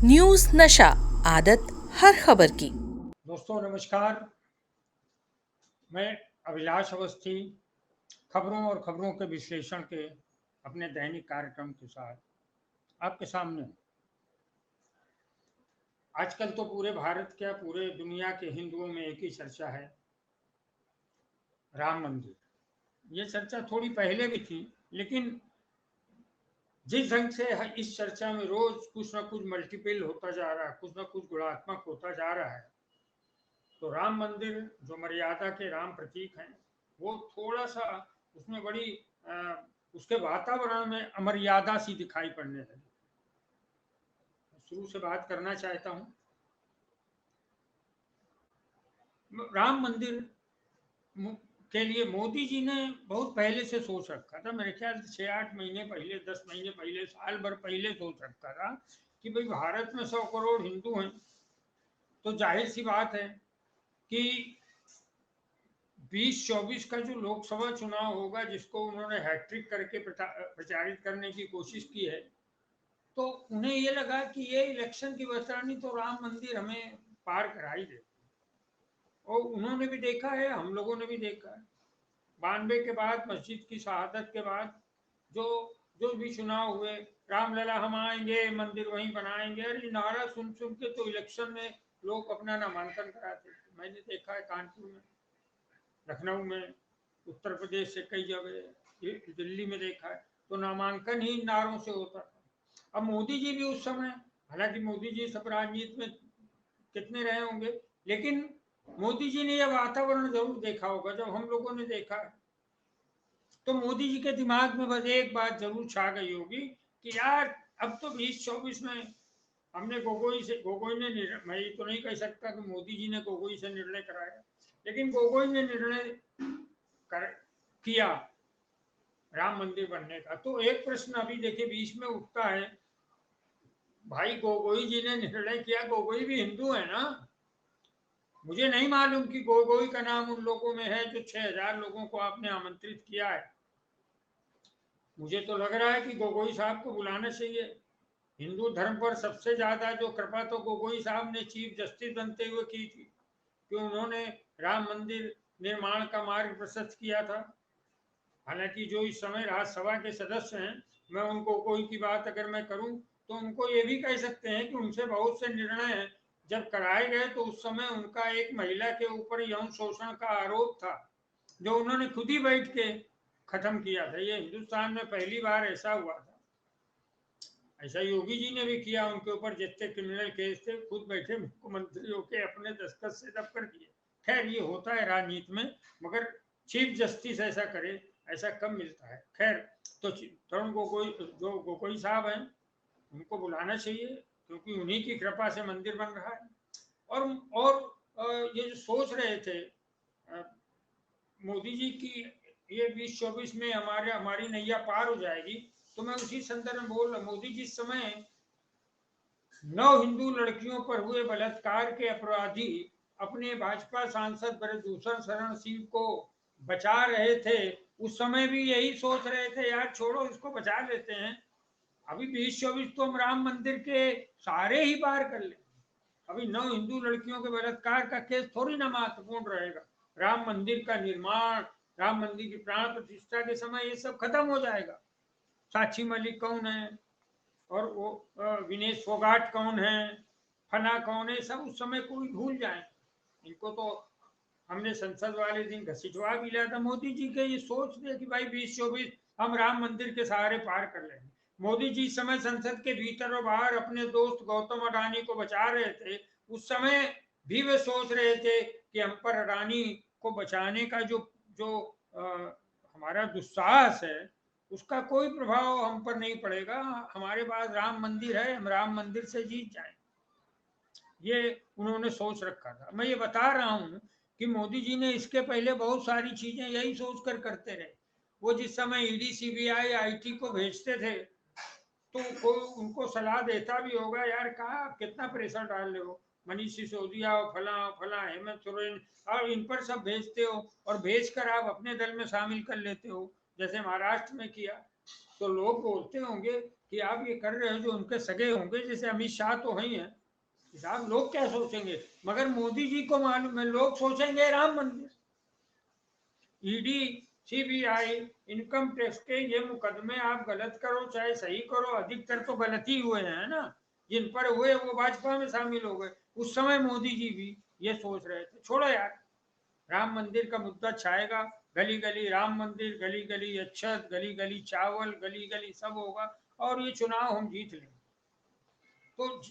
News नशा, आदत हर खबर की। दोस्तों नमस्कार। मैं अभिलाष अवस्थी खबरों और खबरों के विश्लेषण के अपने दैनिक कार्यक्रम के साथ आपके सामने हूं। आजकल तो पूरे भारत क्या पूरे दुनिया के हिंदुओं में एक ही चर्चा है, राम मंदिर। ये चर्चा थोड़ी पहले भी थी, लेकिन जिस ढंग से इस चर्चा में रोज कुछ ना कुछ मल्टीपल होता जा रहा है, कुछ ना कुछ गुणात्मक होता जा रहा है, तो राम मंदिर जो मर्यादा के राम प्रतीक हैं, वो थोड़ा सा उसमें बड़ी उसके वातावरण में अमर्यादा सी दिखाई पड़ने लगी। शुरू से बात करना चाहता हूँ। राम मंदिर के लिए मोदी जी ने बहुत पहले से सोच रखा था। मेरे ख्याल से 6-8 महीने पहले, 10 महीने पहले, साल भर पहले सोच रखा था कि भाई भारत में 100 करोड़ हिंदू हैं, तो जाहिर सी बात है कि 2024 का जो लोकसभा चुनाव होगा, जिसको उन्होंने हैट्रिक करके प्रचारित करने की कोशिश की है, तो उन्हें ये लगा कि ये इलेक्शन की बचानी तो राम मंदिर हमें पार करा ही दे। और उन्होंने भी देखा है, हम लोगों ने भी देखा है, 92 के बाद, मस्जिद की शहादत के बाद जो जो भी चुनाव हुए, रामलला हम आएंगे, मंदिर वहीं बनाएंगे, अरे नारा सुन सुन के तो इलेक्शन में लोग अपना नामांकन कराते थे। मैंने देखा है कानपुर में, लखनऊ में, उत्तर प्रदेश से कई जगह, दिल्ली में देखा है, तो नामांकन ही नारों से होता था। अब मोदी जी भी उस समय, हालांकि मोदी जी सब राजनीति में कितने रहे होंगे, लेकिन मोदी जी ने यह वातावरण जरूर देखा होगा। जब हम लोगों ने देखा है, तो मोदी जी के दिमाग में बस एक बात जरूर छा गई होगी कि यार अब तो 2024 में हमने गोगोई ने मैं ये तो नहीं कह सकता कि मोदी जी ने गोगोई से निर्णय कराया, लेकिन गोगोई ने निर्णय कर किया राम मंदिर बनने का। तो एक प्रश्न अभी देखिए बीच में उठता है, भाई गोगोई जी ने निर्णय किया, गोगोई भी हिंदू है ना। मुझे नहीं मालूम कि गोगोई का नाम उन लोगों में है जो 6,000 लोगों को आपने आमंत्रित किया है। मुझे तो लग रहा है कि गोगोई साहब को बुलाना चाहिए। हिंदू धर्म पर सबसे ज्यादा जो कृपा तो गोगोई साहब ने चीफ जस्टिस बनते हुए की थी, कि उन्होंने राम मंदिर निर्माण का मार्ग प्रशस्त किया था। हालांकि जो इस समय राज्यसभा के सदस्य हैं, मैं उनको कोई की बात अगर मैं करूं, तो उनको ये भी कह सकते हैं कि उनसे बहुत से निर्णय जब कराए गए, तो उस समय उनका एक महिला के ऊपर यौन शोषण का आरोप था, जो उन्होंने खुद ही बैठ के खत्म किया था। ये हिंदुस्तान में पहली बार ऐसा हुआ था। ऐसा योगी जी ने भी किया, उनके ऊपर जितने क्रिमिनल केस थे खुद बैठे मुख्यमंत्री होके अपने दस्तखत से दफ्तर किए। खैर ये होता है राजनीति में, मगर चीफ जस्टिस ऐसा करे, ऐसा कम मिलता है। खैर, तो तरुण गोगोई, जो गोगोई साहब हैं, उनको बुलाना चाहिए, क्योंकि उन्हीं की कृपा से मंदिर बन रहा है। और ये जो सोच रहे थे मोदी जी की, ये 2024 में हमारी नैया पार हो जाएगी, तो मैं उसी संदर्भ में बोल रहा। मोदी जी समय 9 हिंदू लड़कियों पर हुए बलात्कार के अपराधी अपने भाजपा सांसद ब्रजभूषण शरण सिंह को बचा रहे थे, उस समय भी यही सोच रहे थे, यार छोड़ो इसको बचा लेते हैं, अभी 2024 तो हम राम मंदिर के सारे ही पार कर ले। अभी 9 हिंदू लड़कियों के बलात्कार का केस थोड़ी ना महत्वपूर्ण रहेगा। राम मंदिर का निर्माण, राम मंदिर की प्राण प्रतिष्ठा के समय ये सब खत्म हो जाएगा। साक्षी मलिक कौन है, और वो विनेश फोगाट कौन है, फना कौन है, सब उस समय कोई भूल जाए। इनको तो हमने संसद वाले दिन घसीटवा भी लिया था। मोदी जी के ये सोच थे कि भाई 2024 हम राम मंदिर के सहारे पार कर लेंगे। मोदी जी इस समय संसद के भीतर और बाहर अपने दोस्त गौतम अडानी को बचा रहे थे। उस समय भी वे सोच रहे थे कि हम पर अडानी को बचाने का जो जो हमारा दुस्साहस है, उसका कोई प्रभाव हम पर नहीं पड़ेगा। हमारे पास राम मंदिर है, हम राम मंदिर से जीत जाएंगे। ये उन्होंने सोच रखा था। मैं ये बता रहा हूँ कि मोदी जी ने इसके पहले बहुत सारी चीजें यही सोच कर करते रहे। वो जिस समय ईडी सीबीआई आईटी को भेजते थे, तो कोई उनको सलाह देता भी होगा, यार कहा आप कितना प्रेशर डाल रहे हो, मनीष सिसोदिया और फला फला हेमंत सोरेन, और इन पर सब भेजते हो, और भेज कर आप अपने दल में शामिल कर लेते हो, जैसे महाराष्ट्र में किया। तो लोग बोलते होंगे कि आप ये कर रहे हो जो उनके सगे होंगे, जैसे अमित शाह तो हैं ही हैं, साहब लोग क्या सोचेंगे, मगर मोदी जी को मालूम है लोग सोचेंगे राम मंदिर। ईडी, सीबीआई, इनकम टैक्स के ये मुकदमे आप गलत करो चाहे सही करो, अधिकतर तो गलत ही हुए हैं ना, जिन पर हुए वो भाजपा में शामिल हो गए। उस समय मोदी जी भी ये सोच रहे थे छोड़ो यार, राम मंदिर का मुद्दा छाएगा, गली गली राम मंदिर, गली गली अच्छत, गली गली चावल, गली गली सब होगा और ये चुनाव हम जीत लेंगे। तो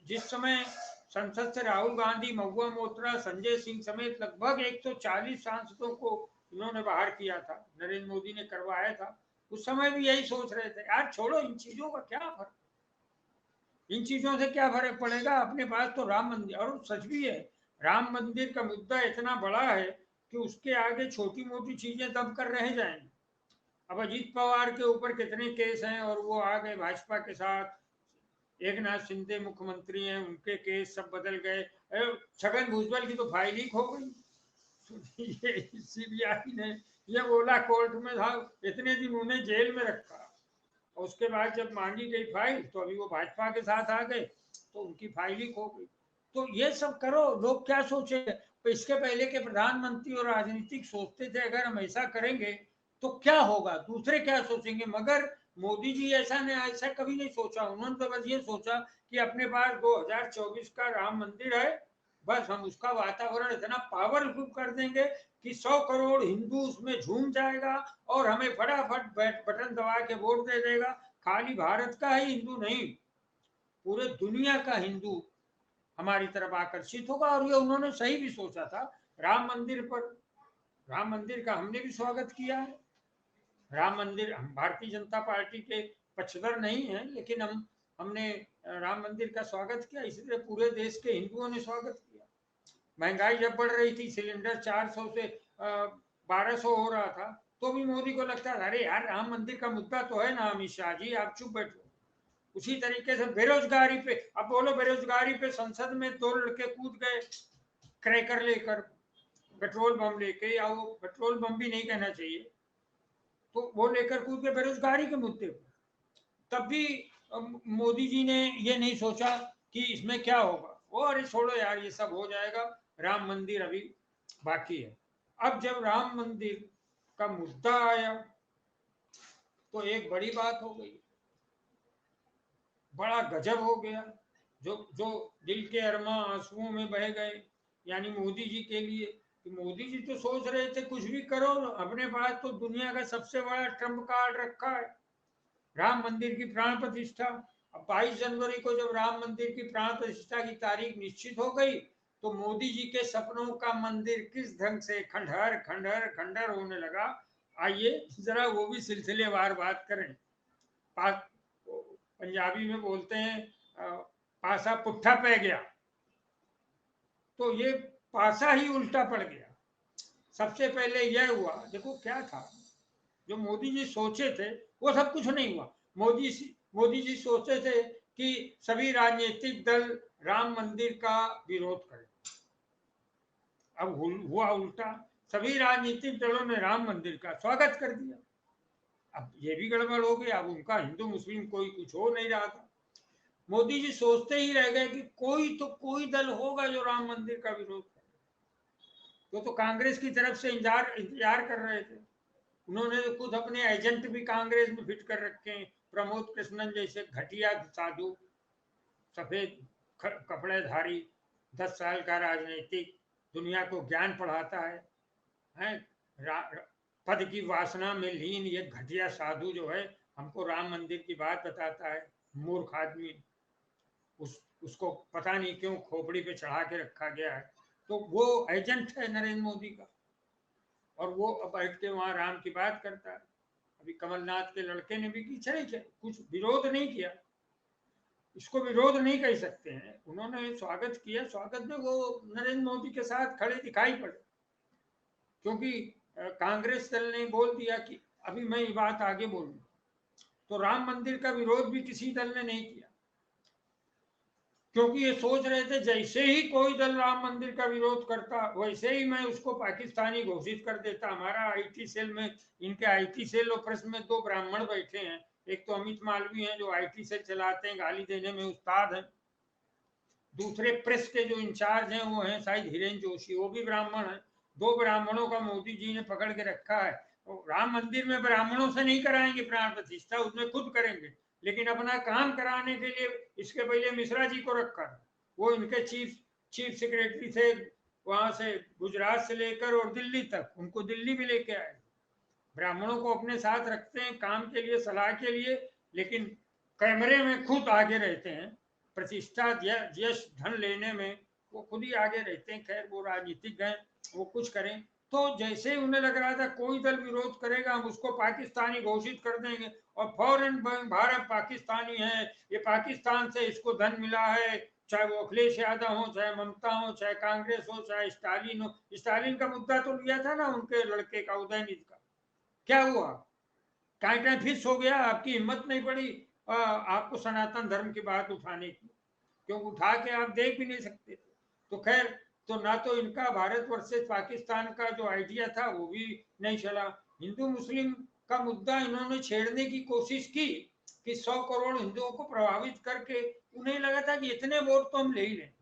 जिस समय संसद से राहुल गांधी, महुआ मोत्रा, संजय सिंह समेत लगभग 140 सांसदों को इन्होंने बाहर किया था, नरेंद्र मोदी ने करवाया था, उस समय भी यही सोच रहे थे यार छोड़ो इन चीजों का क्या फर्क, इन चीजों से क्या फर्क पड़ेगा, अपने पास तो राम मंदिर। और सच भी है, राम मंदिर का मुद्दा इतना बड़ा है कि उसके आगे छोटी मोटी चीजें दब कर रह जाएंगी। अब अजीत पवार के ऊपर कितने केस हैं और वो आ गए भाजपा के साथ, एक नाथ शिंदे मुख्यमंत्री हैं, उनके केस सब बदल गए, छगन भुजबल की तो फाइल लीक हो गई, ये सीबीआई ने ये बोला कोर्ट में था, इतने दिन उन्हें जेल में रखा, और उसके बाद जब मांगी गई फाइल तो अभी वो भाजपा के साथ आ गए तो उनकी फाइल लीक हो गई। तो ये सब करो, लोग क्या सोचे, तो इसके पहले के प्रधानमंत्री और राजनीतिक सोचते थे अगर हम ऐसा करेंगे तो क्या होगा, दूसरे क्या सोचेंगे, मगर मोदी जी ऐसा कभी नहीं सोचा, उन्होंने तो बस ये सोचा कि अपने पास 2024 का राम मंदिर है, बस हम उसका वातावरण इतना पावरफुल कर देंगे कि 100 करोड़ हिंदू उसमें झूम जाएगा और हमें फटाफट बटन दबा के वोट दे देगा। खाली भारत का ही हिंदू नहीं, पूरे दुनिया का हिंदू हमारी तरफ आकर्षित होगा। और ये उन्होंने सही भी सोचा था। राम मंदिर पर, राम मंदिर का हमने भी स्वागत किया है। राम मंदिर, हम भारतीय जनता पार्टी के पक्षधर नहीं हैं, लेकिन हमने राम मंदिर का स्वागत किया, इसलिए पूरे देश के हिंदुओं ने स्वागत किया। महंगाई जब बढ़ रही थी, सिलेंडर 400 से 1200 हो रहा था, तो भी मोदी को लगता था अरे यार राम मंदिर का मुद्दा तो है ना अमित शाह जी, आप चुप बैठो। उसी तरीके से बेरोजगारी पे, अब बोलो बेरोजगारी पे संसद में 2 लड़के कूद गए क्रैकर लेकर, पेट्रोल बम लेके, या वो पेट्रोल बम भी नहीं कहना चाहिए, तो वो लेकर कूद के बेरोजगारी के मुद्दे पर। तब भी मोदी जी ने ये नहीं सोचा कि इसमें क्या होगा, वो अरे छोड़ो यार ये सब हो जाएगा, राम मंदिर अभी बाकी है। अब जब राम मंदिर का मुद्दा आया तो एक बड़ी बात हो गई, बड़ा गजब हो गया, जो जो दिल के अरमा आंसुओं में बह गए, यानी मोदी जी के लिए, कि मोदी जी तो सोच रहे थे कुछ भी करो, अपने पास तो दुनिया का सबसे बड़ा ट्रम्प कार्ड रखा है, राम मंदिर की प्राण प्रतिष्ठा। अब 22 जनवरी को जब राम मंदिर की प्राण प्रतिष्ठा की तारीख निश्चित हो गई, तो मोदी जी के सपनों का मंदिर किस ढंग से खंडहर खंडहर खंडहर होने लगा। आइए जरा वो भी सिलसिलेवार बात करें। पंजाबी में बोलते हैं पासा पुट्ठा पै गया, तो ये पासा ही उल्टा पड़ गया। सबसे पहले यह हुआ, देखो क्या था जो मोदी जी सोचे थे वो सब कुछ नहीं हुआ। मोदी जी सोचे थे कि सभी राजनीतिक दल राम मंदिर का विरोध करें, अब हुआ उल्टा, सभी राजनीतिक दलों ने राम मंदिर का स्वागत कर दिया। अब ये भी गड़बड़ हो गया, अब उनका हिंदू मुस्लिम कोई कुछ हो नहीं रहा था। मोदी जी सोचते ही रह गए कि कोई दल होगा जो राम मंदिर का विरोध करे, तो कांग्रेस की तरफ से इंतजार कर रहे थे। उन्होंने तो खुद अपने एजेंट भी कांग्रेस में फिट कर रखे हैं, प्रमोद कृष्णन जैसे घटिया साधु, सफेद कपड़े धारी, 10 साल का राजनीतिक, दुनिया को ज्ञान पढ़ाता है, पद की वासना में लीन ये घटिया साधु जो है हमको राम मंदिर की बात बताता है, मूर्ख आदमी। उसको पता नहीं क्यों खोपड़ी पे चढ़ा के रखा गया है, तो वो एजेंट है नरेंद्र मोदी का, और वो अब बैठ के वहां राम की बात करता है। अभी कमलनाथ के लड़के ने भी कुछ विरोध नहीं किया, इसको विरोध नहीं कह सकते हैं, उन्होंने स्वागत किया। स्वागत में वो नरेंद्र मोदी के साथ खड़े दिखाई पड़े, क्योंकि कांग्रेस दल ने बोल दिया कि अभी मैं ये बात आगे बोलूंगा, तो राम मंदिर का विरोध भी किसी दल ने नहीं किया, क्योंकि ये सोच रहे थे जैसे ही कोई दल राम मंदिर का विरोध करता वैसे ही मैं उसको पाकिस्तानी घोषित कर देता। हमारा आईटी सेल में, इनके आईटी सेल ऑफिस में 2 ब्राह्मण बैठे हैं, एक तो अमित मालवीय हैं जो IT सेल चलाते हैं, गाली देने में उस्ताद हैं। दूसरे प्रेस के जो इंचार्ज हैं वो हैं शायद हिरेन जोशी, वो भी ब्राह्मण हैं। 2 ब्राह्मणों का मोदी जी ने पकड़ के रखा है। तो राम मंदिर में ब्राह्मणों से नहीं कराएंगे प्राण प्रतिष्ठा, उसमें खुद करेंगे, लेकिन अपना काम कराने के लिए इसके पहले मिश्रा जी को रखा, वो इनके चीफ सेक्रेटरी थे, वहां से गुजरात से लेकर और दिल्ली तक, उनको दिल्ली भी लेके आए। ब्राह्मणों को अपने साथ रखते हैं काम के लिए, सलाह के लिए, लेकिन कैमरे में खुद आगे रहते हैं, प्रतिष्ठा यश धन लेने में वो खुद ही आगे रहते हैं। खैर वो राजनीतिक हैं, वो कुछ करें। तो जैसे उन्हें लग रहा था कोई दल विरोध करेगा हम उसको पाकिस्तानी घोषित कर देंगे, और फौरन भारत पाकिस्तानी है, ये पाकिस्तान से इसको धन मिला है, चाहे वो अखिलेश यादव हो, चाहे ममता हो, चाहे कांग्रेस हो, चाहे स्टालिन हो। स्टालिन का मुद्दा तो लिया था ना उनके लड़के का, उदयनिधि का, क्या हुआ? टाइम फिक्स हो गया, आपकी हिम्मत नहीं पड़ी आपको सनातन धर्म की बात उठाने की, क्यों उठा के आप देख भी नहीं सकते थे। तो खैर, तो ना तो इनका भारत वर्सेस पाकिस्तान का जो आइडिया था वो भी नहीं चला। हिंदू मुस्लिम का मुद्दा इन्होंने छेड़ने की कोशिश की कि 100 करोड़ हिंदुओं को प्रभावित करके, उन्हें लगा था कि इतने वोट तो हम ले ही लें,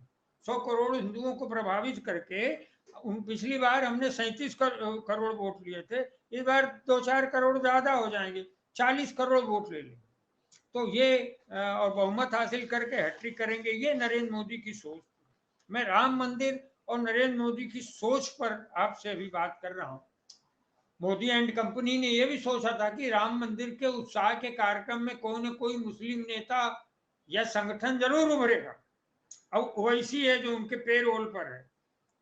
100 करोड़ हिंदुओं को प्रभावित करके। पिछली बार हमने 37 करोड़ वोट लिए थे, इस बार 2-4 करोड़ ज्यादा हो जाएंगे, 40 करोड़ वोट ले लेंगे, तो ये और बहुमत हासिल करके हैट्रिक करेंगे। ये नरेंद्र मोदी की सोच। मैं राम मंदिर और नरेंद्र मोदी की सोच पर आपसे अभी बात कर रहा हूं। मोदी एंड कंपनी ने यह भी सोचा था कि राम मंदिर के उत्साह के कार्यक्रम में कोई न कोई मुस्लिम नेता या संगठन जरूर उभरेगा। अब ओवैसी है जो उनके पेरोल पर है,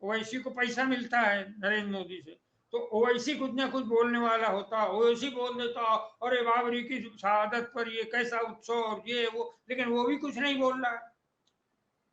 ओवैसी को पैसा मिलता है नरेंद्र मोदी से, तो ओवैसी कुछ ना कुछ बोलने वाला होता, ओवैसी बोल देता अरे बाबरी की शहादत पर ये कैसा उत्सव और ये वो, लेकिन वो भी कुछ नहीं बोल रहा है।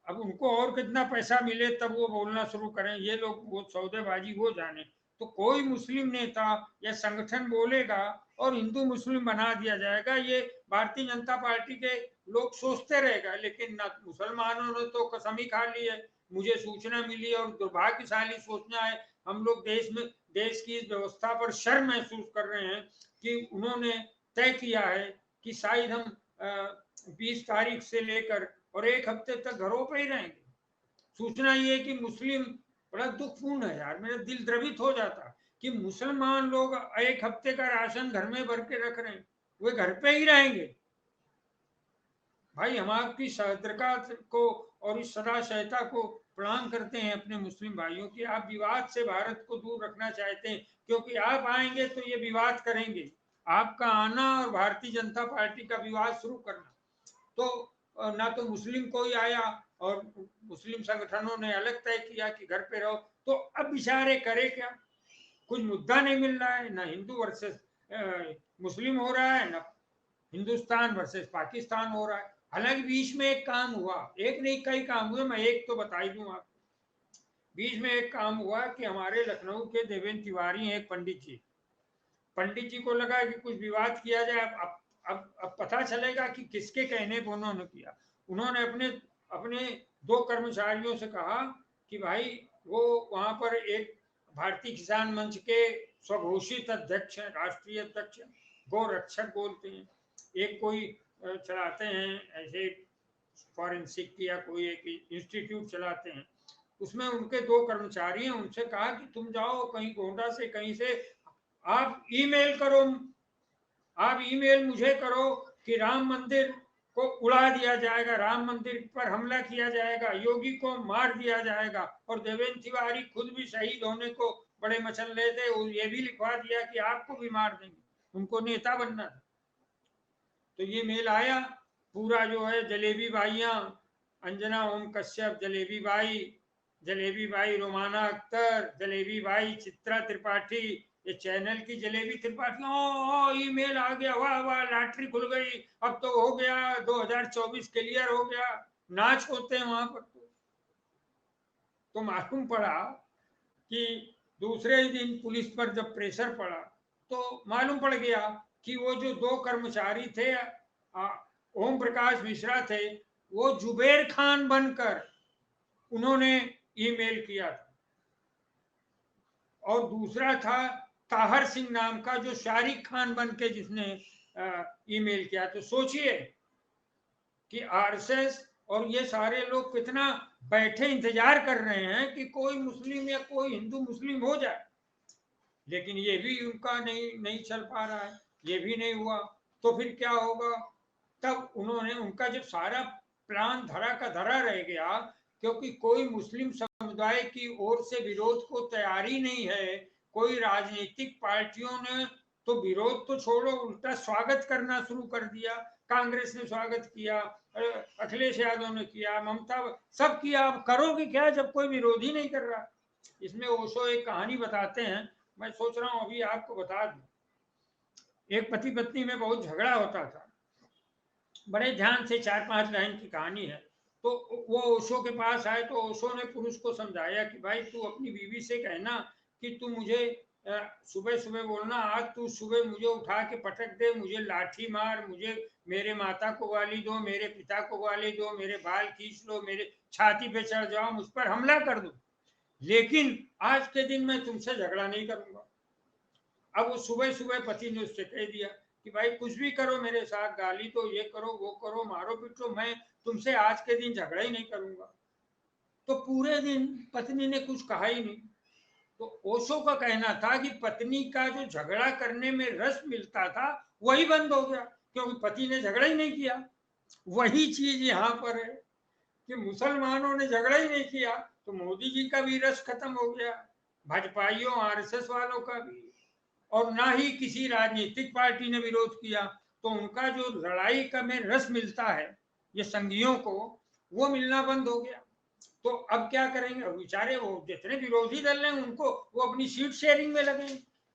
अब उनको और कितना पैसा मिले तब वो बोलना शुरू करें, ये लोग वो सौदेबाजी वो जाने। तो कोई मुस्लिम नेता या संगठन बोलेगा और हिंदू मुस्लिम बना दिया जाएगा, ये भारतीय जनता पार्टी के लोग सोचते रहेगा। लेकिन ना मुसलमानों ने तो कसम ही खा ली है। मुझे सूचना मिली और दुर्भाग्यशाली सोचना है, हम लोग देश की इस व्यवस्था पर शर्म महसूस कर रहे हैं कि उन्होंने तय किया है कि शायद हम 20 तारीख से लेकर और 1 हफ्ते तक घरों पे ही रहेंगे। सूचना ये कि मुस्लिम, बड़ा दुखपूर्ण है यार, मेरा दिल द्रवित हो जाता कि मुसलमान लोग 1 हफ्ते का राशन घर में भर के रख रहे हैं, वे घर पे ही रहेंगे। भाई हम आपकी सहृदयता को और इस सदा सहता को प्रणाम करते हैं अपने मुस्लिम भाइयों की। आप विवाद से भारत को दूर रखना चाहते हैं, क्योंकि आप आएंगे तो ये विवाद करेंगे। आपका आना और भारतीय जनता पार्टी का विवाद शुरू करना, तो ना तो मुस्लिम कोई आया और मुस्लिम संगठनों ने अलग तय किया कि घर पे रहो, तो अब बेचारे करे क्या? कुछ मुद्दा नहीं मिल रहा है, ना हिंदू वर्सेस मुस्लिम हो रहा है, ना हिंदुस्तान वर्सेस पाकिस्तान हो रहा है। हालांकि बीच में एक काम हुआ, एक नहीं कई काम हुए, मैं एक तो बता ही दूं आपको। बीच में एक काम हुआ कि हमारे लखनऊ के देवेंद्र तिवारी हैं, एक पंडित जी को लगा कि कुछ विवाद किया जाए। अब पता चलेगा कि किसके कहने पर उन्होंने किया। उन्होंने अपने अपने 2 कर्मचारियों से कहा कि भाई वो वहां पर एक भारतीय किसान मंच के स्वघोषित अध्यक्ष हैं, राष्ट्रीय अध्यक्ष, गोरक्षक बोलते हैं, एक कोई चलाते हैं ऐसे फॉरेंसिक या कोई एक इंस्टीट्यूट चलाते हैं, उसमें उनके 2 कर्मचारी हैं। उनसे कहा कि तुम जाओ कहीं गोंडा से कहीं से, आप ईमेल करो, आप ईमेल मुझे करो कि राम मंदिर को उड़ा दिया जाएगा, राम मंदिर पर हमला किया जाएगा, योगी को मार दिया जाएगा। और देवेंद्र तिवारी खुद भी शहीद होने को बड़े मचल थे, ये भी लिखवा दिया कि आपको भी मार देंगे, उनको नेता बनना था। तो ये मेल आया पूरा, जो है जलेबी बाइयां, अंजना ओम कश्यप जलेबी बाई रोमाना अख्तर, जलेबी बाई चित्रा त्रिपाठी, ये चैनल की जलेबी त्रिपाठी, ईमेल आ गया, वाह वाह लॉटरी खुल गई, अब तो हो गया 2024 क्लियर हो गया, नाच होते हैं वहां पर। तो मालूम पड़ा कि दूसरे दिन पुलिस पर जब प्रेशर पड़ा तो मालूम पड़ गया कि वो जो 2 कर्मचारी थे, ओम प्रकाश मिश्रा थे, वो जुबेर खान बनकर उन्होंने ईमेल किया था। और दूसरा था ताहर सिंह नाम का, जो शारिक खान बन के जिसने ईमेल किया। तो सोचिए कि आरएसएस और ये सारे लोग कितना बैठे इंतजार कर रहे हैं कि कोई मुस्लिम या कोई हिंदू मुस्लिम हो जाए, लेकिन ये भी उनका नहीं नहीं चल पा रहा है, ये भी नहीं हुआ। तो फिर क्या होगा? तब उन्होंने, उनका जब सारा प्लान धरा का धरा रह गया, क्योंकि कोई मुस्लिम समुदाय की ओर से विरोध को तैयारी नहीं है, कोई राजनीतिक पार्टियों ने तो विरोध तो छोड़ो, उल्टा स्वागत करना शुरू कर दिया। कांग्रेस ने स्वागत किया, अखिलेश यादव ने किया, ममता, सब किया। अब करोगे क्या जब कोई विरोध ही नहीं कर रहा? इसमें ओशो एक कहानी बताते हैं, मैं सोच रहा हूं अभी आपको बता दूं। एक पति पत्नी में बहुत झगड़ा होता था, बड़े ध्यान से 4-5 लाइन की कहानी है। तो वो ओशो के पास आए, तो ओशो ने पुरुष को समझाया कि भाई तू अपनी बीवी से कहना कि तू मुझे सुबह सुबह बोलना, आज तू सुबह मुझे उठा के पटक दे, मुझे लाठी मार, मुझे मेरे माता को गाली दो, मेरे पिता को गाली दो, मेरे बाल खींच लो, मेरे छाती पे चढ़ जाओ, मुझ पर हमला कर दो, लेकिन आज के दिन मैं तुमसे झगड़ा नहीं करूंगा। अब वो सुबह सुबह पति ने उससे कह दिया कि भाई कुछ भी करो मेरे साथ, गाली दो, ये करो वो करो, मारो पीटो, मैं तुमसे आज के दिन झगड़ा ही नहीं करूंगा। तो पूरे दिन पत्नी ने कुछ कहा ही नहीं। तो ओशो का कहना था कि पत्नी का जो झगड़ा करने में रस मिलता था वही बंद हो गया, क्योंकि पति ने झगड़ा ही नहीं किया। वही चीज यहाँ पर है कि मुसलमानों ने झगड़ा ही नहीं किया तो मोदी जी का भी रस खत्म हो गया, भाजपाइयों आरएसएस वालों का भी, और ना ही किसी राजनीतिक पार्टी ने विरोध किया। तो उनका जो लड़ाई का में रस मिलता है ये संघियों को, वो मिलना बंद हो गया। तो अब क्या करेंगे? बेचारे वो जितने विरोधी दल हैं उनको, वो अपनी सीट शेयरिंग में लगे।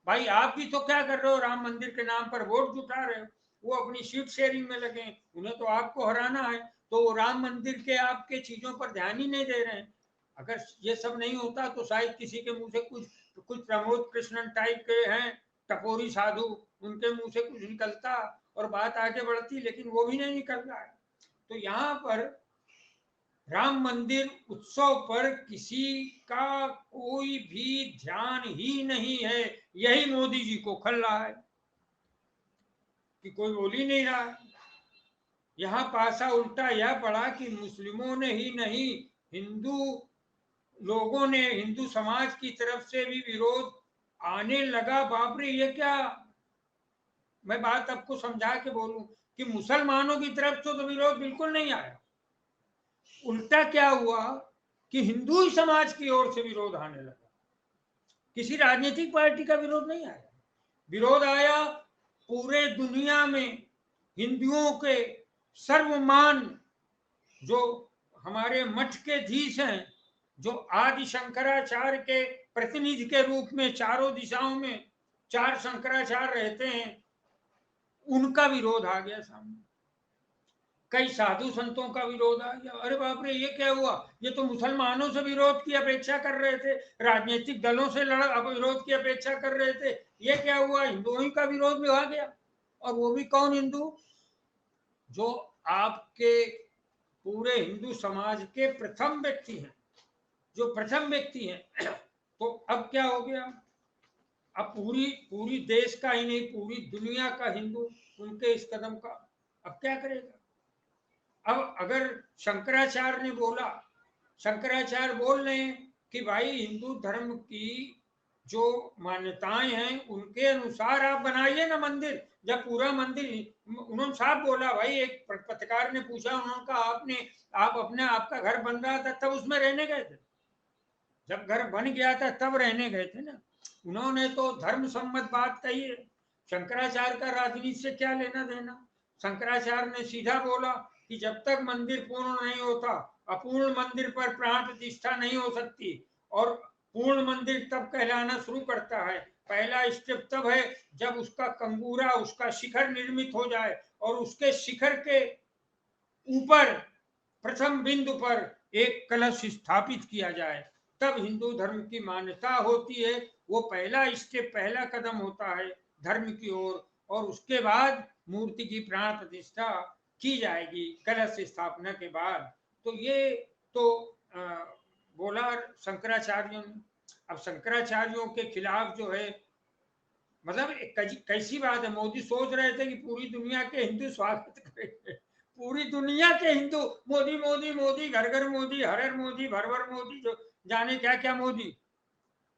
भाई आप भी तो क्या कर रहे हो, राम मंदिर के नाम पर वोट जुटा रहे हो, वो अपनी सीट शेयरिंग में लगे, उन्हें तो आपको हराना है, तो वो राम मंदिर के आपके चीजों पर ध्यान ही नहीं दे रहे हैं। अगर ये सब नहीं होता तो शायद किसी के मुंह से कुछ प्रमोद कृष्णन टाइप के हैं टपोरी साधु, उनके मुंह से कुछ निकलता और बात आगे बढ़ती, लेकिन वो भी नहीं निकल रहा है। तो यहाँ पर राम मंदिर उत्सव पर किसी का कोई भी ध्यान ही नहीं है। यही मोदी जी को खल रहा है कि कोई बोल ही नहीं रहा है। यहाँ पासा उल्टा यह पड़ा कि मुस्लिमों ने ही नहीं, हिंदू लोगों ने, हिंदू समाज की तरफ से भी विरोध आने लगा। बाप रे, ये क्या! मैं बात आपको समझा के बोलूं कि मुसलमानों की तरफ से तो विरोध बिल्कुल नहीं आया, उल्टा क्या हुआ कि हिंदू समाज की ओर से विरोध आने लगा। किसी राजनीतिक पार्टी का विरोध नहीं आया, विरोध आया पूरे दुनिया में हिंदुओं के सर्वमान जो हमारे मठ के धीश हैं, जो आदि शंकराचार्य के प्रतिनिधि के रूप में चारों दिशाओं में 4 शंकराचार्य रहते हैं, उनका विरोध आ गया सामने। कई साधु संतों का विरोध आ गया। अरे बाप रे, ये क्या हुआ? ये तो मुसलमानों से विरोध की अपेक्षा कर रहे थे, राजनीतिक दलों से विरोध की अपेक्षा कर रहे थे, ये क्या हुआ? हिंदुओं का विरोध भी आ गया। और वो भी कौन हिंदू? जो आपके पूरे हिंदू समाज के प्रथम व्यक्ति हैं, जो प्रथम व्यक्ति हैं। तो अब क्या हो गया? अब पूरी पूरी देश का ही नहीं, पूरी दुनिया का हिंदू उनके इस कदम का अब क्या करेगा? अब अगर शंकराचार्य ने बोला, शंकराचार्य बोल रहे हैं कि भाई हिंदू धर्म की जो मान्यताएं हैं उनके अनुसार आप बनाइए ना मंदिर। जब पूरा मंदिर, उन्होंने साफ बोला भाई, एक पत्रकार ने पूछा, उन्होंने कहा आप अपने आपका घर बन रहा था तब उसमें रहने गए थे? जब घर बन गया था तब रहने गए थे ना। उन्होंने तो धर्म सम्मत बात कही है, शंकराचार्य का राजनीति से क्या लेना देना। शंकराचार्य ने सीधा बोला कि जब तक मंदिर पूर्ण नहीं होता, अपूर्ण मंदिर पर प्राण प्रतिष्ठा नहीं हो सकती, और पूर्ण मंदिर तब कहलाना शुरू करता है, पहला स्टेप तब है जब उसका कंगूरा, उसका शिखर निर्मित हो जाए, और उसके शिखर के ऊपर प्रथम बिंदु पर एक कलश स्थापित किया जाए, तब हिंदू धर्म की मान्यता होती है। वो पहला स्टेप, पहला कदम होता है धर्म की ओर, और उसके बाद मूर्ति की प्राण प्रतिष्ठा की जाएगी कलश स्थापना के बाद। तो ये तो बोला शंकराचार्यों ने। अब शंकराचार्यों के खिलाफ जो है मतलब कैसी बात है, मोदी सोच रहे थे कि पूरी दुनिया के हिंदू स्वागत करेंगे, पूरी दुनिया के हिंदू मोदी मोदी मोदी, घर घर मोदी, हर हर मोदी, भर भर मोदी, जो जाने क्या क्या मोदी।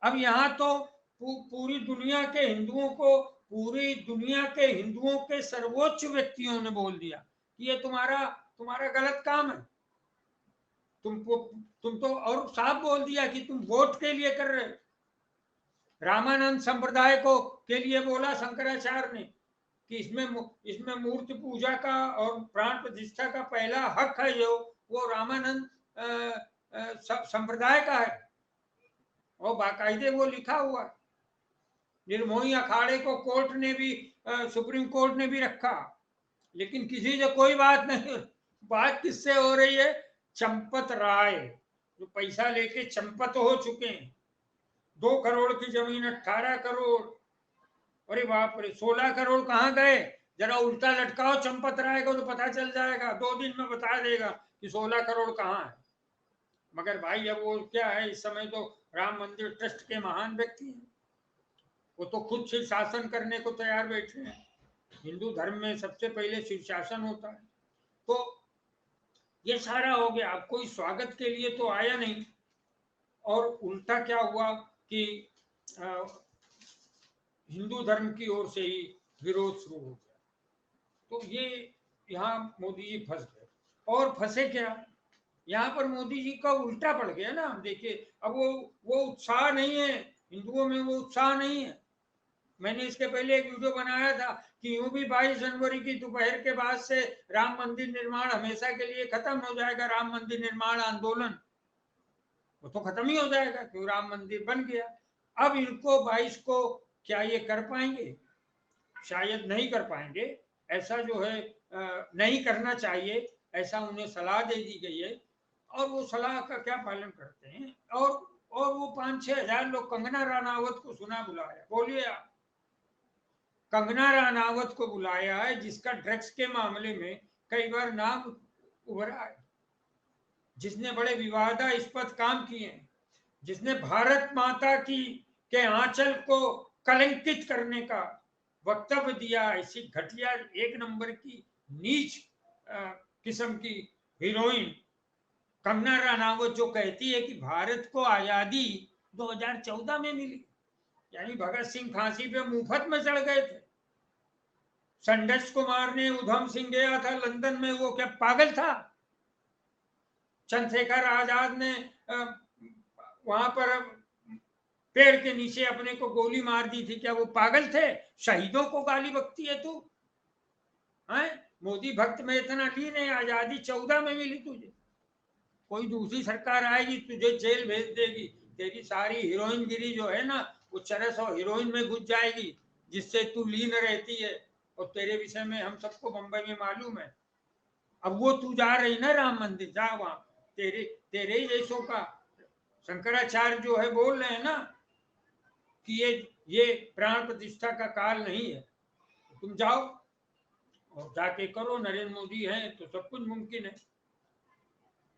अब यहाँ तो पूरी दुनिया के हिंदुओं को, पूरी दुनिया के हिंदुओं के सर्वोच्च व्यक्तियों ने बोल दिया कि ये तुम्हारा तुम्हारा गलत काम है। तुम तो और साफ बोल दिया कि तुम वोट के लिए कर रहे हो। रामानंद संप्रदाय को के लिए बोला शंकराचार्य ने कि इसमें मूर्ति पूजा का और प्राण प्रतिष्ठा का पहला हक है जो वो रामानंद संप्रदाय का है, और बाकायदे वो लिखा हुआ है। निर्मोही अखाड़े को कोर्ट ने भी, सुप्रीम कोर्ट ने भी रखा, लेकिन किसी से कोई बात नहीं। बात किससे हो रही है? चंपत राय, जो पैसा लेके चंपत हो चुके हैं। 2 करोड़ की जमीन 18 करोड़, अरे बाप रे, 16 करोड़ कहाँ गए? जरा उल्टा लटकाओ चंपत राय को तो पता चल जाएगा, 2 दिन में बता देगा कि 16 करोड़ कहाँ है। मगर भाई अब वो क्या है, इस समय तो राम मंदिर ट्रस्ट के महान व्यक्ति हैं, वो तो खुद शीर्षासन करने को तैयार बैठे हैं। हिंदू धर्म में सबसे पहले शीर्षासन होता है। तो ये सारा हो गया, अब कोई स्वागत के लिए तो आया नहीं, और उल्टा क्या हुआ कि हिंदू धर्म की ओर से ही विरोध शुरू हो गया। तो ये यहाँ मोदी जी फंस गए। और फंसे क्या, यहाँ पर मोदी जी का उल्टा पड़ गया ना। देखिए अब वो उत्साह नहीं है हिंदुओं में, वो उत्साह नहीं है। मैंने इसके पहले एक वीडियो बनाया था कि यूं भी 22 जनवरी की दोपहर के बाद से राम मंदिर निर्माण हमेशा के लिए खत्म हो जाएगा। राम मंदिर निर्माण आंदोलन वो तो खत्म ही हो जाएगा, क्यों राम मंदिर बन गया। अब इनको 22 को क्या ये कर पाएंगे? शायद नहीं कर पाएंगे। ऐसा जो है नहीं करना चाहिए, ऐसा उन्हें सलाह दे दी गई है, और वो सलाह का क्या पालन करते हैं। और वो 5-6 हजार लोग, कंगना रनावत को सुना बुलाया, बोलिए आप। कंगना रनावत को बुलाया है, जिसका ड्रग्स के मामले में कई बार नाम उभरा है, जिसने बड़े विवादास्पद काम किए हैं, जिसने भारत माता की के आंचल को कलंकित करने का वक्तव्य दिया। ऐसी घटिया, एक नंबर की नीच किस्म की हीरोइन कंगना रनावत, जो कहती है कि भारत को आजादी 2014 में मिली, यानी भगत सिंह फांसी पे मुफ्त में चढ़ गए थे। संडस को मारने उधम सिंह गया था लंदन में, वो क्या पागल था? चंद्रशेखर आजाद ने वहां पर पेड़ के नीचे अपने को गोली मार दी थी, क्या वो पागल थे? शहीदों को गाली बकती है तू, है? मोदी भक्त में इतना लीन है, आजादी 14 में मिली तुझे, कोई दूसरी सरकार आएगी तुझे जेल भेज देगी। तेरी सारी हीरोइन गिरी जो है ना, वो चरस और हीरोइन में घुस जाएगी, जिससे तू लीन रहती है। और तेरे विषय में हम सबको बंबई में मालूम है। अब वो तू जा रही ना राम मंदिर, जा वहां, तेरे तेरे ही जैसों का शंकराचार्य जो है बोल रहे हैं ना कि ये प्राण प्रतिष्ठा का काल नहीं है। तुम जाओ और जाके करो, नरेंद्र मोदी हैं तो सब कुछ मुमकिन है।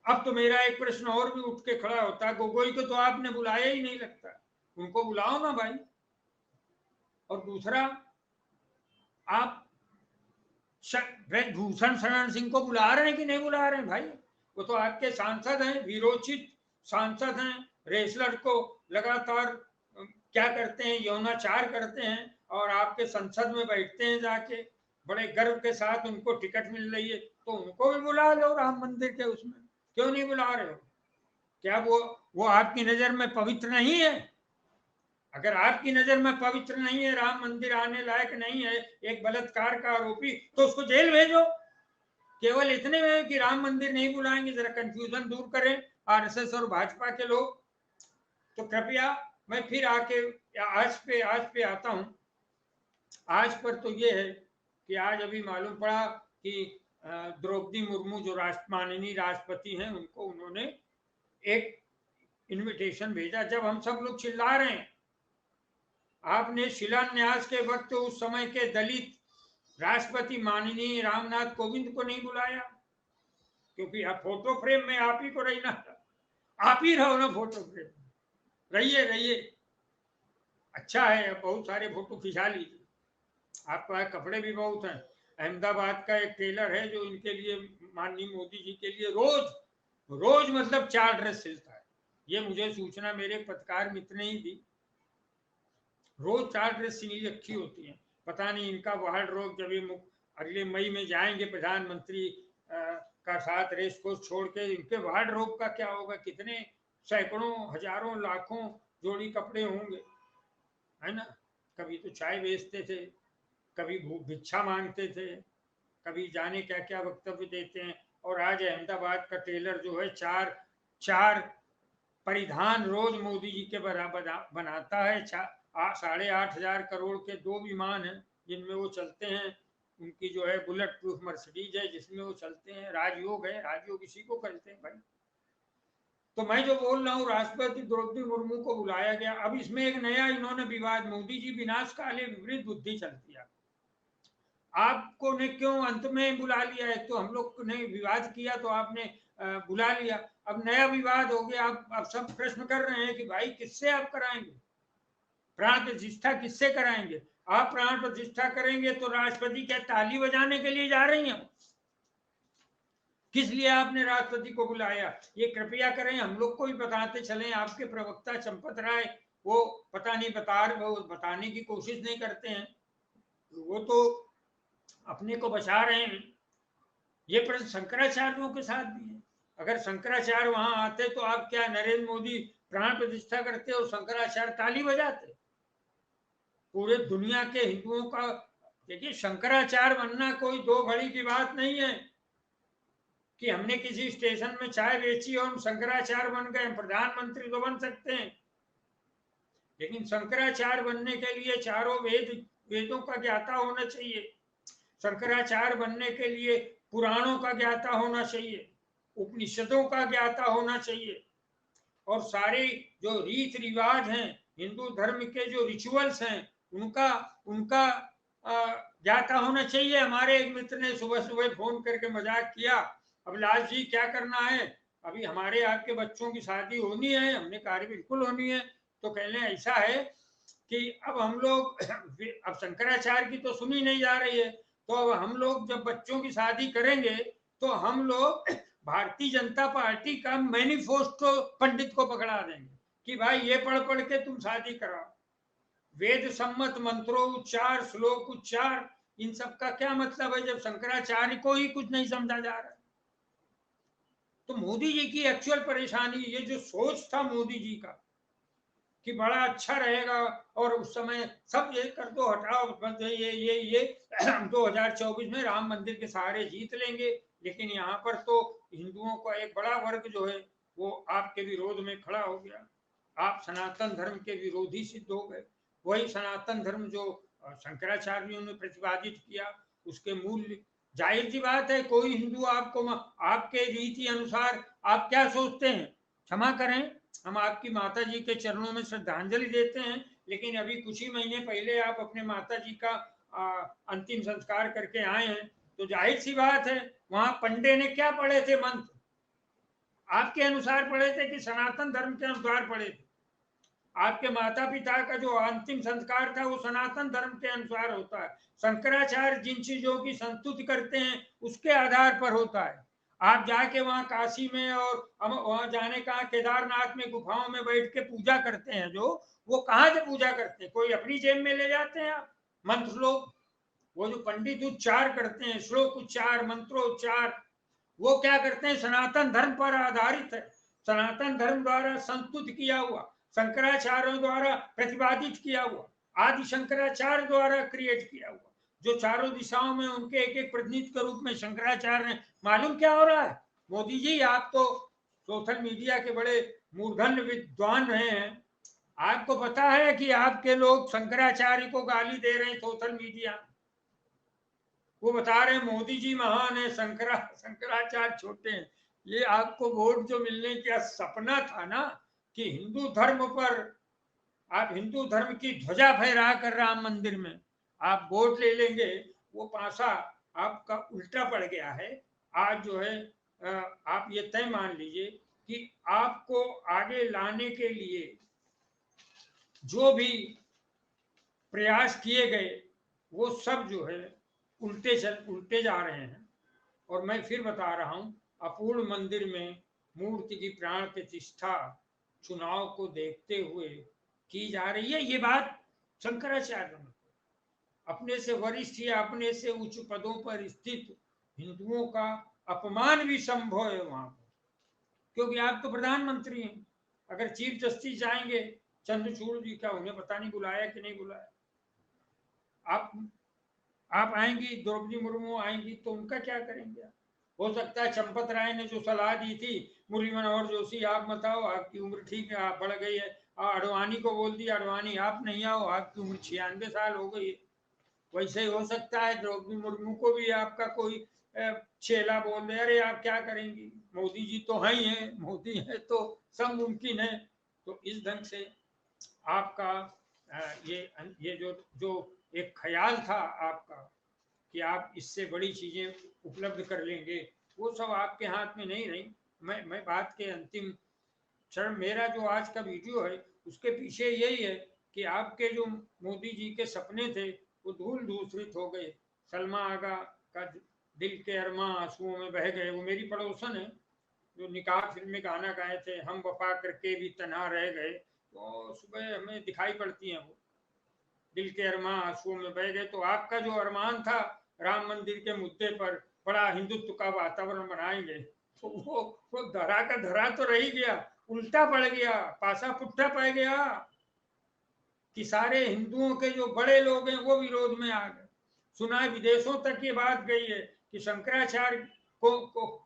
अब तो मेरा एक प्रश्न और भी उठ के खड़ा होता है, गोगोई को तो आपने बुलाया ही नहीं लगता, उनको बुलाओ ना भाई। और दूसरा, आप भूषण शरण सिंह को बुला रहे हैं कि नहीं बुला रहे हैं भाई? वो तो आपके सांसद हैं, वीरोचित सांसद हैं, रेसलर को लगातार क्या करते हैं, यौनाचार करते हैं, और आपके संसद में बैठते हैं जाके, बड़े गर्व के साथ उनको टिकट मिल रही है, तो उनको भी बुला लो राम मंदिर के उसमें, क्यों नहीं बुला रहे हो? क्या वो आपकी नजर में पवित्र नहीं है? अगर आपकी नजर में पवित्र नहीं है, राम मंदिर आने लायक नहीं है, एक बलात्कार का आरोपी, तो उसको जेल भेजो। केवल इतने में कि राम मंदिर नहीं बुलाएंगे, जरा कंफ्यूजन दूर करें आरएसएस और भाजपा के लोग। तो कृपया मैं फिर आके आज पे आता हूं। आज पर तो ये है कि आज अभी मालूम पड़ा कि द्रौपदी मुर्मू जो माननीय राष्ट्रपति हैं, उनको उन्होंने एक इनविटेशन भेजा। जब हम सब लोग चिल्ला रहे हैं, आपने शिलान्यास के वक्त उस समय के दलित राष्ट्रपति माननीय रामनाथ कोविंद को नहीं बुलाया, क्योंकि आप फोटो फ्रेम में आप ही को रहना, आप ही रहो ना फोटो फ्रेम, रहिए रहिए। अच्छा है, बहुत सारे फोटो खिंचा लीजिए, आपके पास कपड़े भी बहुत हैं। अहमदाबाद का एक टेलर है जो इनके लिए, माननीय मोदी जी के लिए रोज रोज मतलब 4 ड्रेस सिलता है। ये मुझे सूचना मेरे पत्रकार मित्र ने ही दी। रोज 4 ड्रेस सिली रखी होती हैं। पता नहीं इनका वार्डरोब जब ये अगले मई में जाएंगे प्रधानमंत्री का साथ रेस कोर्स छोड़ के, इनके वार्डरोब का क्या होगा, कितने सैकड़ों हजारों लाखों जोड़ी कपड़े होंगे, है ना। कभी तो चाय बेचते थे, कभी भिक्षा मांगते थे, कभी जाने क्या क्या वक्तव्य देते हैं। और आज अहमदाबाद का टेलर जो है चार चार परिधान रोज मोदी जी के बराबर बनाता है। 8,500 करोड़ के 2 विमान हैं जिनमें वो चलते हैं। उनकी जो है बुलेट प्रूफ मर्सिडीज है जिसमें वो चलते हैं। राजयोग है, राजयोग इसी को कहते हैं भाई। तो मैं जो बोल रहा हूँ, राष्ट्रपति द्रौपदी मुर्मू को बुलाया गया। अब इसमें एक नया इन्होंने विवाद, मोदी जी विनाश काले विपरीत बुद्धि चलती है। आपको ने क्यों अंत में बुला लिया है? तो हम लोग ने विवाद किया तो आपने बुला लिया। अब नया विवाद हो गया। अब सब प्रश्न कर रहे हैं कि भाई किससे आप कराएंगे प्राण प्रतिष्ठा, किससे कराएंगे? आप प्राण प्रतिष्ठा करेंगे तो राष्ट्रपति क्या ताली बजाने के लिए जा रही हैं? किस लिए आपने राष्ट्रपति को बुलाया? ये कृपया करें, हम लोग को भी बताते चलें। आपके प्रवक्ता चंपत राय वो पता नहीं वो बताने की कोशिश नहीं करते हैं। वो तो अपने को बचा रहे हैं। ये प्रश्न शंकराचार्यों के साथ भी है। अगर शंकराचार्य वहां आते तो आप क्या नरेंद्र मोदी प्राण प्रतिष्ठा करते और शंकराचार्य ताली बजाते? पूरे दुनिया के हिंदुओं का, देखिए शंकराचार्य बनना कोई 2 घड़ी की बात नहीं है कि हमने किसी स्टेशन में चाय बेची और हम शंकराचार्य बन गए। प्रधानमंत्री तो बन सकते हैं, लेकिन शंकराचार्य बनने के लिए चारों वेदों का ज्ञाता होना चाहिए। शंकराचार्य बनने के लिए पुराणों का ज्ञाता होना चाहिए, उपनिषदों का ज्ञाता होना चाहिए, और सारे जो रीत रिवाज हैं, हिंदू धर्म के जो रिचुअल्स हैं, उनका उनका ज्ञाता होना चाहिए। हमारे एक मित्र ने सुबह सुबह फोन करके मजाक किया, अभिलाष जी क्या करना है, अभी हमारे आपके बच्चों की शादी होनी है। हमने कहा बिल्कुल होनी है। तो कहने ऐसा है कि अब हम लोग अब शंकराचार्य की तो सुनी नहीं जा रही है, तो अब हम लोग जब बच्चों की शादी करेंगे तो हम लोग भारतीय जनता पार्टी का मैनिफेस्टो पंडित को पकड़ा देंगे कि भाई ये पढ़ पढ़ के तुम शादी कराओ। वेद सम्मत मंत्रों उच्चार, श्लोक उच्चार, इन सब का क्या मतलब है जब शंकराचार्य को ही कुछ नहीं समझा जा रहा? तो मोदी जी की एक्चुअल परेशानी, ये जो सोच था मोदी जी का कि बड़ा अच्छा रहेगा और उस समय सब ये कर दो, हटाओ ये 2024 में राम मंदिर के सहारे जीत लेंगे। लेकिन यहाँ पर तो हिंदुओं का एक बड़ा वर्ग जो है वो आपके विरोध में खड़ा हो गया। आप सनातन धर्म के विरोधी सिद्ध हो गए। वही सनातन धर्म जो शंकराचार्यों ने प्रतिपादित किया, उसके मूल्य, जाहिर सी बात है कोई हिंदू आपको आपके रीति अनुसार आप क्या सोचते हैं, क्षमा करें, हम आपकी माता जी के चरणों में श्रद्धांजलि देते हैं, लेकिन अभी कुछ ही महीने पहले आप अपने माता जी का अंतिम संस्कार करके आए हैं। तो जाहिर सी बात है वहां पंडे ने क्या पढ़े थे मंत्र, आपके अनुसार पढ़े थे कि सनातन धर्म के अनुसार पढ़े थे? आपके माता पिता का जो अंतिम संस्कार था वो सनातन धर्म के अनुसार होता है। शंकराचार्य जिन चीजों की संस्तुति करते हैं उसके आधार पर होता है। आप जाके वहां काशी में और हम वहां जाने का, केदारनाथ में गुफाओं में बैठ के पूजा करते हैं, जो वो कहाँ से पूजा करते हैं? कोई अपनी जेब में ले जाते हैं आप मंत्र श्लोक? वो जो पंडित उच्चार करते हैं, श्लोक उच्चार, मंत्रोच्चार, वो क्या करते हैं? सनातन धर्म पर आधारित है, सनातन धर्म द्वारा संस्तुत किया हुआ, शंकराचार्यों द्वारा प्रतिपादित किया हुआ, आदि शंकराचार्य द्वारा क्रिएट किया हुआ, जो चारों दिशाओं में उनके एक एक प्रतिनिधि के रूप में शंकराचार्य ने। मालूम क्या हो रहा है मोदी जी, आप तो सोशल मीडिया के बड़े मूर्धन्य विद्वान रहे हैं, आपको पता है कि आपके लोग शंकराचार्य को गाली दे रहे हैं सोशल मीडिया? वो बता रहे हैं मोदी जी महान है, शंकराचार्य छोटे हैं। ये आपको वोट जो मिलने का सपना था ना कि हिंदू धर्म पर आप हिंदू धर्म की ध्वजा फहरा कर राम मंदिर में आप वोट ले लेंगे, वो पासा आपका उल्टा पड़ गया है। आज जो है आप ये तय मान लीजिए कि आपको आगे लाने के लिए जो भी प्रयास किए गए वो सब जो है उल्टे जा रहे हैं। और मैं फिर बता रहा हूं, अपूर्ण मंदिर में मूर्ति की प्राण प्रतिष्ठा चुनाव को देखते हुए की जा रही है। ये बात शंकराचार्य ने अपने से वरिष्ठ या अपने से उच्च पदों पर स्थित हिंदुओं का अपमान भी संभव है वहां पर, क्योंकि आप तो प्रधानमंत्री हैं। अगर चीफ जस्टिस जाएंगे चंद्रचूड़ जी, का उन्हें पता नहीं बुलाया कि नहीं बुलाया। आप आप आएंगी, द्रौपदी मुर्मू आएंगी, तो उनका क्या करेंगे आप? हो सकता है चंपत राय ने जो सलाह दी थी, मुरली मनोहर जोशी आप मत आओ, आपकी उम्र ठीक है, आप बढ़ गई है, अडवाणी को बोल दिया, अडवाणी आप नहीं आओ, आपकी उम्र 96 साल हो गई है। वैसे ही हो सकता है द्रौपदी मुर्मू को भी आपका कोई चेला बोल दे, अरे आप क्या करेंगी, मोदी जी तो हैं ही हैं, मोदी है तो सब मुमकिन है। तो इस ढंग से आपका ये जो जो एक ख्याल था आपका कि आप इससे बड़ी चीजें उपलब्ध कर लेंगे, वो सब आपके हाथ में नहीं रही। मैं बात के अंतिम क्षण, मेरा जो आज का वीडियो है उसके पीछे यही है कि आपके जो मोदी जी के सपने थे वो धूल धूसरित हो गए। सलमा आगा का दिल के अरमां आंसुओं में बह गए, वो मेरी पड़ोसन है जो निकाह फिल्म में गाना गाए थे, हम वफा करके भी तन्हा रह गए, तो सुबह हमें दिखाई पड़ती हैं वो, दिल के अरमां आंसुओं में बह गए। तो आपका जो अरमान था राम मंदिर के मुद्दे पर बड़ा हिंदुत्व का वातावरण बनाएंगे, तो वो धरा का धरा तो रह ही गया, उल्टा पड़ गया, पासा पुट्ठा पड़ गया कि सारे हिंदुओं के जो बड़े लोग हैं वो विरोध में आ गए। सुना है विदेशों तक ये बात गई है कि शंकराचार्य को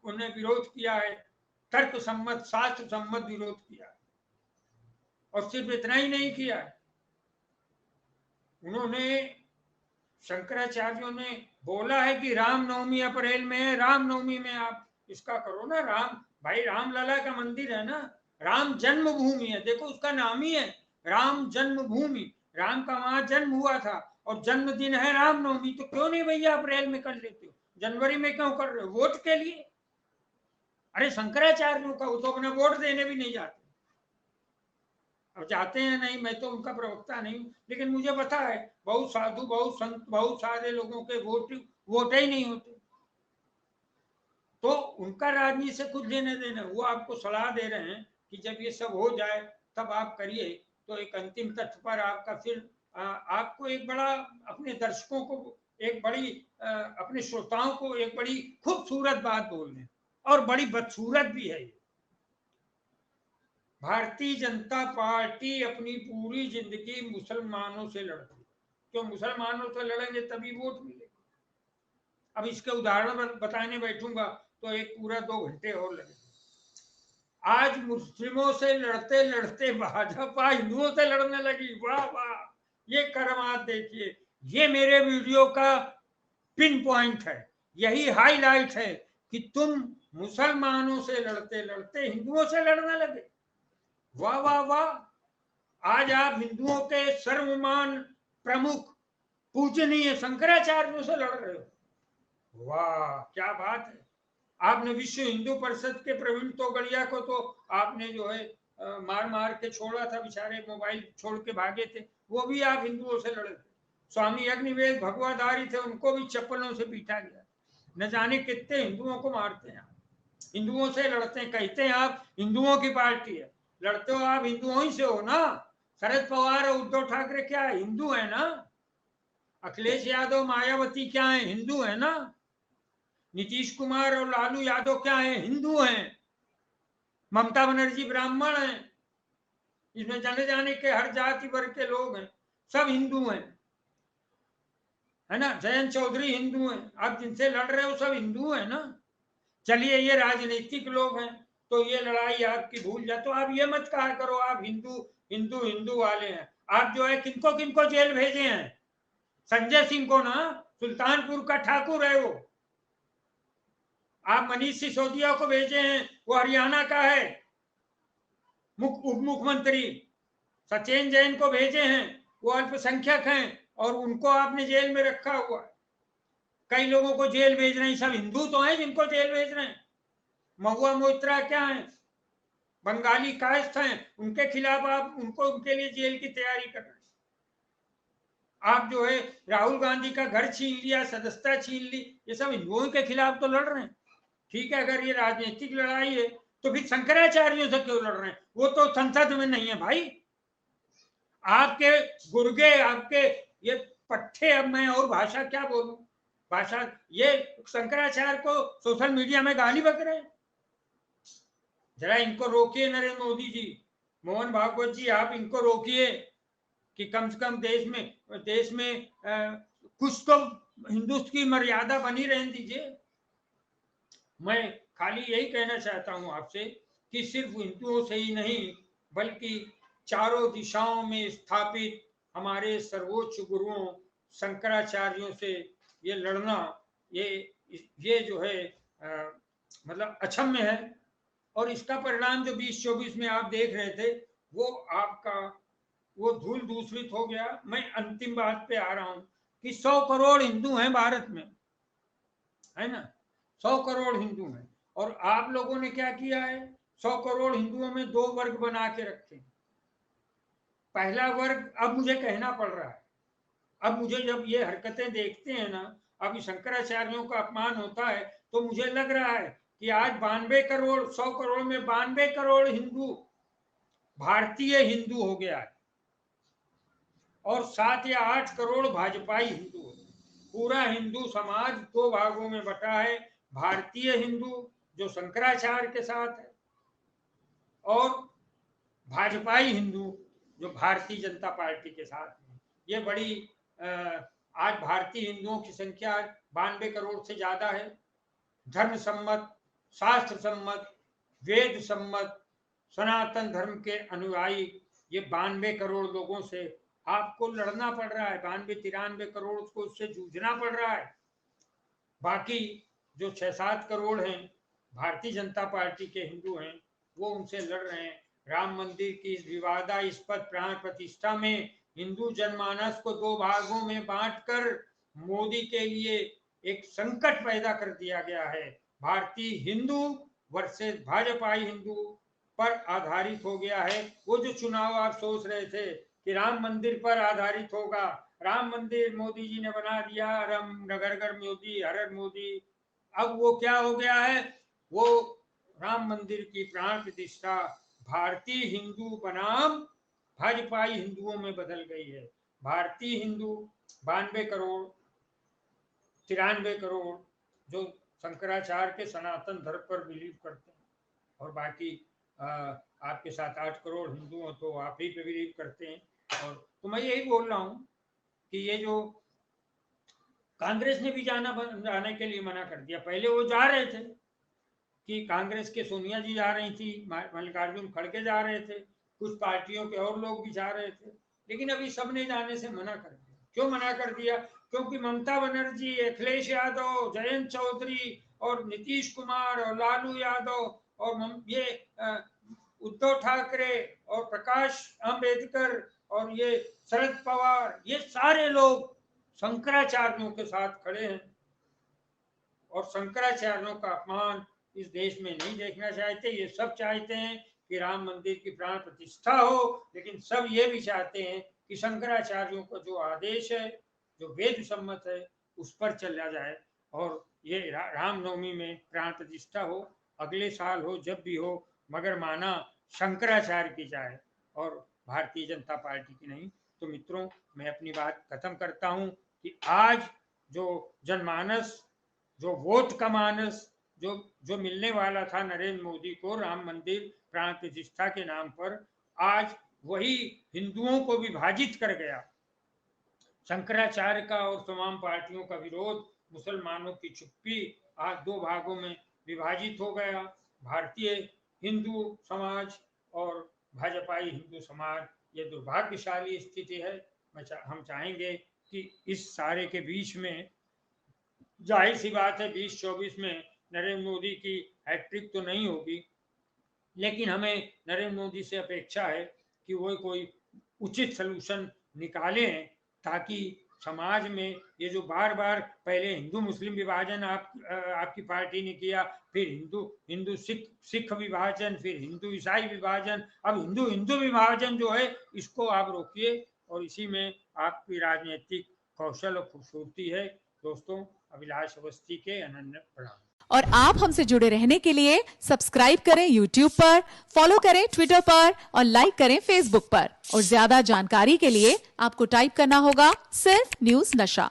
उन्हें विरोध किया है, तर्क सम्मत शास्त्र सम्मत विरोध किया। और सिर्फ इतना ही नहीं किया, उन्होंने शंकराचार्यों ने बोला है कि रामनवमी अप्रैल में है, रामनवमी में आप इसका करो ना। राम भाई, रामलला का मंदिर है ना, राम जन्मभूमि है, देखो उसका नाम ही है राम जन्मभूमि, राम का वहां जन्म हुआ था और जन्मदिन है रामनवमी। तो क्यों नहीं भैया अप्रैल में कर लेते हो, जनवरी में क्यों कर रहे हो, वोट के लिए? अरे शंकराचार्यों का, वो तो अपना वोट देने भी नहीं जाते। अब जाते हैं नहीं, मैं तो उनका प्रवक्ता नहीं, लेकिन मुझे पता है बहुत साधु, बहुत संत, बहुत सारे लोगों के वोट ही नहीं होते। तो उनका राजनीति से कुछ लेने देना, वो आपको सलाह दे रहे हैं कि जब ये सब हो जाए तब आप करिए। तो एक अंतिम तथ्य पर आपका फिर आपको एक बड़ा, अपने दर्शकों को एक बड़ी, अपने श्रोताओं को एक बड़ी खूबसूरत बात बोलने, और बड़ी बदसूरत भी है। भारतीय जनता पार्टी अपनी पूरी जिंदगी मुसलमानों से लड़ती, क्यों मुसलमानों से लड़ेंगे तभी वोट मिलेगा। अब इसके उदाहरण बताने बैठूंगा तो एक पूरा 2 घंटे और लगेगा। आज मुस्लिमों से लड़ते लड़ते भाजपा हिंदुओं से लड़ने लगी, वाह वाह, ये करमात देखिए। ये मेरे वीडियो का पिन पॉइंट है, यही हाईलाइट है कि तुम मुसलमानों से लड़ते लड़ते हिंदुओं से लड़ने लगे। वाह वाह वाह, आज आप हिंदुओं के सर्वमान प्रमुख पूजनीय शंकराचार्यों से लड़ रहे हो, वाह क्या बात है। आपने विश्व हिंदू परिषद के प्रवीण तोगड़िया को तो आपने जो है मार मार के छोड़ा था, बेचारे मोबाइल छोड़ के भागे थे, वो भी आप हिंदुओं से लड़े थे। स्वामी अग्निवेद भगवाधारी थे, उनको भी चप्पलों से पीटा गया। न जाने कितने हिंदुओं को मारते हैं आप, हिंदुओं से लड़ते हैं, कहते हैं आप हिंदुओं की पार्टी है, लड़ते हो आप हिंदुओं ही से हो ना। शरद पवार और उद्धव ठाकरे क्या है, हिंदू है ना। अखिलेश यादव मायावती क्या है, हिंदू है ना। नीतीश कुमार और लालू यादव क्या है, हिंदू हैं। ममता बनर्जी ब्राह्मण हैं। इसमें जाने जाने के हर जाति वर्ग के लोग हैं, सब हिंदू हैं, है ना। जयंत चौधरी हिंदू हैं, आप जिनसे लड़ रहे हो सब हिंदू है ना। चलिए ये राजनीतिक लोग हैं तो ये लड़ाई आपकी भूल जाए, तो आप ये मत कहा करो आप हिंदू हिंदू हिंदू वाले हैं। आप जो है किनको किनको जेल भेजे हैं, संजय सिंह को ना, सुल्तानपुर का ठाकुर है वो। आप मनीष सिसोदिया को भेजे हैं, वो हरियाणा का है उप मुख्यमंत्री। सचिन जैन को भेजे हैं, वो अल्पसंख्यक हैं और उनको आपने जेल में रखा हुआ है। कई लोगों को जेल भेज रहे हैं, सब हिंदू तो हैं जिनको जेल भेज रहे हैं। महुआ मोइत्रा क्या है, बंगाली कास्ट हैं, उनके खिलाफ आप उनको, उनके लिए जेल की तैयारी कर रहे हैं। आप जो है राहुल गांधी का घर छीन लिया, सदस्यता छीन ली, ये सब हिंदुओं के खिलाफ तो लड़ रहे हैं। ठीक है, अगर ये राजनीतिक लड़ाई है तो फिर शंकराचार्यों से क्यों लड़ रहे हैं? वो तो संसद में नहीं है भाई। आपके गुर्गे, आपके ये पट्टे, अब मैं और भाषा क्या बोलूं, भाषा, ये शंकराचार्य को सोशल मीडिया में गाली बक रहे हैं। जरा इनको रोकिए नरेंद्र मोदी जी, मोहन भागवत जी, आप इनको रोकिए कि कम से कम देश में कुछ तो हिंदू की मर्यादा बनी रहने दीजिए। मैं खाली यही कहना चाहता हूं आपसे कि सिर्फ हिंदुओं से ही नहीं बल्कि चारों दिशाओं में स्थापित हमारे सर्वोच्च गुरुओं शंकराचार्यों से ये लड़ना, ये जो है मतलब अक्षम्य है। और इसका परिणाम जो 2024 में आप देख रहे थे वो आपका वो धूल दूषित हो गया। मैं अंतिम बात पे आ रहा हूं कि 100 करोड़ हिंदू हैं भारत में, है ना, 100 करोड़ हिंदू हैं, और आप लोगों ने क्या किया है, 100 करोड़ हिंदुओं में 2 वर्ग बना के रखे। पहला वर्ग, अब मुझे कहना पड़ रहा है, अब मुझे जब ये हरकतें देखते हैं ना, अब शंकराचार्यों का अपमान होता है तो मुझे लग रहा है कि आज 92 करोड़, 100 करोड़ में 92 करोड़ हिंदू भारतीय हिंदू हो गया है, और 7 या 8 करोड़ भाजपाई हिंदू हो। पूरा हिंदू समाज 2 भागों में बटा है, भारतीय हिंदू जो शंकराचार्य के साथ है, और भाजपाई हिंदू जो भारतीय जनता पार्टी के साथ है। ये बड़ी आज भारतीय हिंदुओं की संख्या 92 करोड़ से ज्यादा है। धर्म सम्मत, शास्त्र सम्मत, वेद सम्मत सनातन धर्म के अनुयायी ये 92 करोड़ लोगों से आपको लड़ना पड़ रहा है। 92-93 करोड़ को उससे जूझना पड़ रहा है। बाकी जो 6-7 करोड़ हैं भारतीय जनता पार्टी के हिंदू हैं, वो उनसे लड़ रहे हैं। राम मंदिर की इस विवादास्पद प्राण प्रतिष्ठा में हिंदू जनमानस को 2 भागों में बांटकर मोदी के लिए एक संकट पैदा कर दिया गया है। भारतीय हिंदू वर्सेस भाजपाई हिंदू पर आधारित हो गया है। वो जो चुनाव आप सोच रहे थे कि राम मंदिर पर आधारित होगा, राम मंदिर मोदी जी ने बना दिया, राम नगर घर मोदी, हर मोदी, अब वो क्या हो गया है, वो राम मंदिर की प्राण प्रतिष्ठा भारतीय हिंदू बनाम भाजपाई हिंदुओं में बदल गई है। भारतीय हिंदू 92 करोड़, 93 करोड़ जो शंकराचार्य के सनातन धर्म पर बिलीव करते हैं, और बाकी आपके 7-8 करोड़ हिंदू हो तो आप ही पे बिलीव करते हैं। और तो मैं यही बोल रहा हूँ कि ये जो कांग्रेस ने भी जाने के लिए मना कर दिया। पहले वो जा रहे थे कि कांग्रेस के सोनिया जी जा रही थी, मल्लिकार्जुन खड़गे जा रहे थे, कुछ पार्टियों के और लोग भी जा रहे थे, लेकिन अभी सबने जाने से मना कर दिया। क्यों मना कर दिया? क्योंकि ममता बनर्जी, अखिलेश यादव, जयंत चौधरी और नीतीश कुमार और लालू यादव और ये उद्धव ठाकरे और प्रकाश अंबेडकर और ये शरद पवार, ये सारे लोग शंकराचार्यों के साथ खड़े हैं, और शंकराचार्यों का अपमान इस देश में नहीं देखना चाहते। ये सब चाहते हैं कि राम मंदिर की प्राण प्रतिष्ठा हो, लेकिन सब ये भी चाहते हैं कि शंकराचार्यों का जो आदेश है, जो वेद सम्मत है, उस पर चला जाए, और ये रामनवमी में प्राण प्रतिष्ठा हो, अगले साल हो, जब भी हो, मगर माना शंकराचार्य की जाए और भारतीय जनता पार्टी की नहीं। तो मित्रों, मैं अपनी बात खत्म करता हूं कि आज जो जनमानस, जो वोट का मानस जो जो मिलने वाला था नरेंद्र मोदी को राम मंदिर प्राण प्रतिष्ठा के नाम पर, आज वही हिंदुओं को विभाजित कर गया। शंकराचार्य का और तमाम पार्टियों का विरोध, मुसलमानों की चुप्पी आज 2 भागों में विभाजित हो गया। भारतीय हिंदू समाज और भाजपाई हिंदू समाज, ये दुर्भाग्यशाली स्थिति है। हम चाहेंगे कि इस सारे के बीच में, जाहिर सी बात है 2024 में नरेंद्र मोदी की हैट्रिक तो नहीं होगी, लेकिन हमें नरेंद्र मोदी से अपेक्षा है कि वो कोई उचित सलूशन निकालें, ताकि समाज में ये जो बार बार पहले हिंदू मुस्लिम विभाजन आपकी पार्टी ने किया, फिर हिंदू सिख विभाजन, फिर हिंदू ईसाई विभाजन, अब हिंदू विभाजन जो है इसको आप रोकिए, और इसी में आपकी राजनीतिक कौशल और खूबसूरती है। दोस्तों, अभिलाष अवस्थी के अनन्य प्रणाम। और आप हमसे जुड़े रहने के लिए सब्सक्राइब करें YouTube पर, फॉलो करें Twitter पर और लाइक करें Facebook पर। और ज्यादा जानकारी के लिए आपको टाइप करना होगा सिर्फ न्यूज नशा।